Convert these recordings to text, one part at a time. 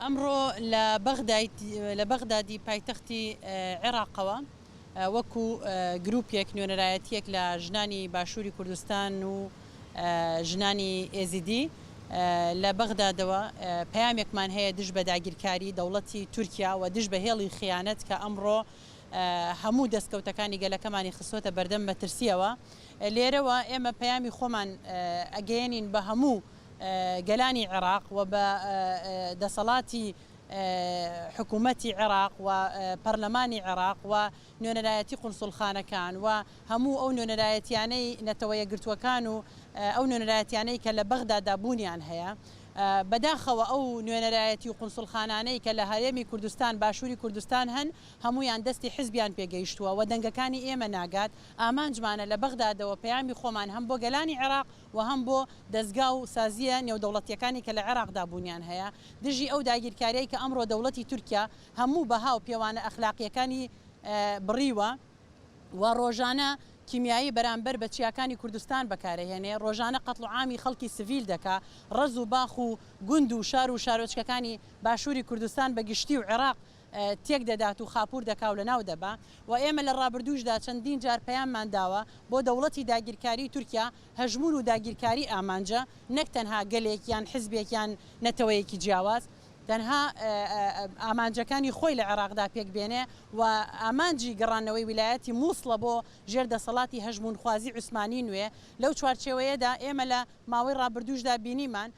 ئەمڕۆ لە بەغدادی پایتەختی عێراقەوە وەکو گروپێک نوێنەرایەتیەک لە ژنانی باشووری کوردستان و ژنانی ئێزیدی لە بەغدادەوە پەیامێکمان هەیە دژ بە داگیرکاری دەوڵەتی تورکیا و دژ بە هێڵی خیانەت کە ئەمڕۆ هەموو دەستکەوتەکانی گەلەکەمانی خستۆتە بەردەم مەترسیەوە. لێرەوە ئێمە پەیامی خۆمان ئەگەیەنین بە هەموو گەلانی عێراق و بە دەسەڵاتی حکوومەتی عێراق و پەرلەمانی عێراق و نوێنەرایەتی قونسوڵخانەکان و هەموو ئەو نوێنەرایەتیانەی نەتەوە یەکگرتووەکان و ئەو نوێنەرایەتیانەی کە لە بەغدادا بوونیان هەیە. بەداخەوە ئەو نوێنەرایەتی و قونسوڵخانانەی کە لە هەرێمی کوردستان باشووری کوردستان هەن هەمویان دەستی حیزبیان پێگەیشتووە و دەنگەکانی ئێمە ناگات. ئامانجمانە لە بەغدادەوە پەیامی خۆمان هەم بۆ گەلانی عێراق و هەم بۆ دەستگا و سازیە نێودەوڵەتیەکانی کە لە عێراقدا بوونیان هەیە دژی ئەو داگیرکاریەی کە ئەمڕۆ دەوڵەتی تورکیا هەموو بەها و پێوانە ئەخلاقیەکانی بڕیوە و ڕۆژانە کیمیایی بەرامبەر بە چیاکانی کوردستان بەکارەهێنێ، ڕۆژانە قەتڵ و عامی خەڵکی سڤیل دەکا، ڕەز و باخ و گوند و شار و شارۆچکەکانی باشووری کوردستان بە گشتی و عێراق تێک دەدات و خاپور دەکا و لەناو دەبا. و ئێمە لە ڕابردووشدا چەندین جار پەیاممان داوە بۆ دەوڵەتی داگیرکاری تورکیا هەژمون و داگیرکاری ئامانجە، نەک تەنها گەلێکیان حیزبێکیان نەتەوەیەکی جیاواز، تەنها ئامانجەکانی خۆی لە عێراقدا پێک بێنێ و ئامانجی گەڕانەوەی ویلایەتی مووسڵە بۆ ژێر دەسەڵاتی هەژمونخوازی عوسمانی نوێ. لەو چوارچێوەیەدا ئێمە لە ماوەی ڕابردووشدا بینیمان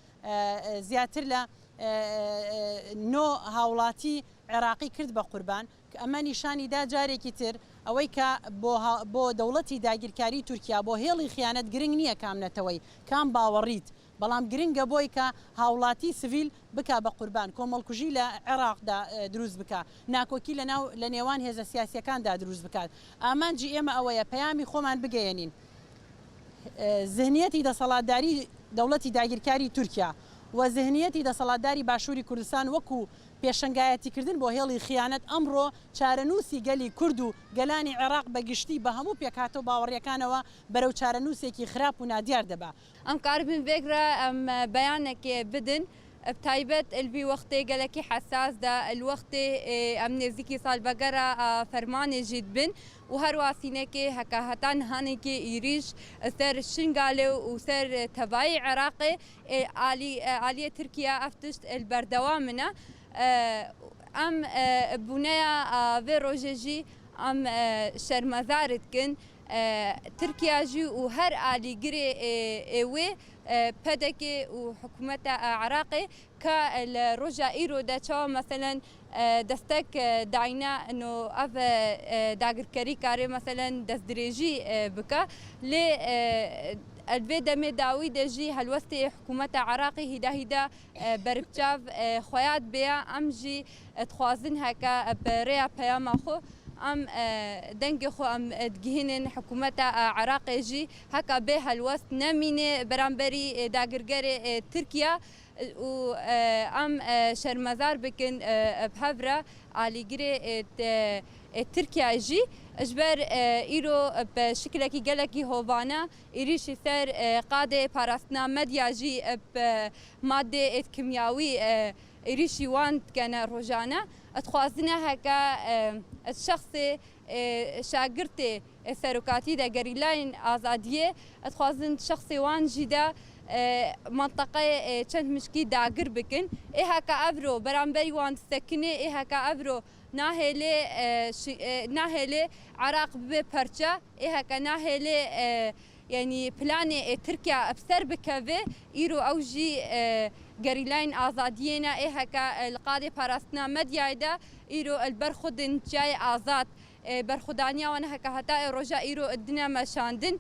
زیاتر لە 9 هاوڵاتی عێراقی کرد بە قوربان، کە ئەمە نیشانیدا جارێکی تر ئەوەی کە بۆ دەوڵەتی داگیرکاری تورکیا بۆ هێڵی خیانەت گرنگ نییە کام نەتەوەی کام باوەڕیت، بەڵام گرنگە بۆی کە هاوڵاتی سڤیل بک بە قوربان، کۆمەڵکوژی لە عێراقدا دروست بکە، ناکۆکی لە نێوان هێزە سیاسیەکاندا دروست بکات. ئامانجی ئێمە ئەوەیە پەیامی خۆمان بگەیەنین زهنیەتی دەسەڵاتداری دەوڵەتی داگیرکاری تورکیا و زهنیەتی دەسەڵاتداری باشووری کوردستان وەکو پێشنگایەتیکردن بۆ هێڵی خیانەت ئەمڕۆ چارەنووسی گەلی کورد و گەلانی عێراق بەگشتی بە هەموو پێکهاتەوە باوەڕیەکانەوە بەرەو چارەنووسێکی خراپ و نادیار دەبا. ئەم کاربن فێکرە ئەم بەیانێکی بدن بتایبەت البی وەختێ گەلێکی حساس دا الوەختێ ئەم نێزیکی سالبەگەرە فەرمانێژیت بن و هەرواسینێکی هەکاهەتان هەانێکی ئیریش سەر شنگالێ و سەر تەبایی عێراقێ عالیە تورکیا ئەفتشت البەردەوا منە ئەم بوونەیە vê rojê jî em şermezar dikin Tirkiya jî û her alîgirê wê pedekê û hikûmeta Iraqê ka li roja îro de çawa meselen destek dayîne no ev dagirkerî karê meselen destdirêjî bike lê البێ دەمێ داوی دەژی هەلوەستی حکوومەتە عراقی هیدا بەرچاو خۆیات بێ ئەم ژی دخوازن هەکە بەڕێیا پەیاما خۆ ئەم دەنگی خۆ ئەم دگهێنن حکوومەتە عراقی ژی هەکە بێ هەلوەست نەمینێ بەرامبەری داگرگەرێ تورکیا و ئەم شەرمەزار بکن هەورە ئالیگرێ تورکیا جی اجبر ایرو به شکلکی گلکی هوانه ایریشی سر قاده پاراستنا مدیا جی ماده کیمیاوی ایریشی واند کنه روزانه اتخوازنه هکا الشخص شاگرد سرکاتی ده گریلاین آزادیه اتخوازن شخص وان جدا منطقه چند مشکی داگر بکن ای هکا افرو برانبری وان سکنه ای هکا افرو ناهله عراق بپرچه ای هکا ناهله يعني بلان تركيا افسر بكافي ايرو اوجي گریلاین آزادینا ای هکا القاده پاراستنا مدیایدا ایرو البرخودن جای آزاد برخودانیا و هکا هتا روجا ایرو الدنیا مشاندن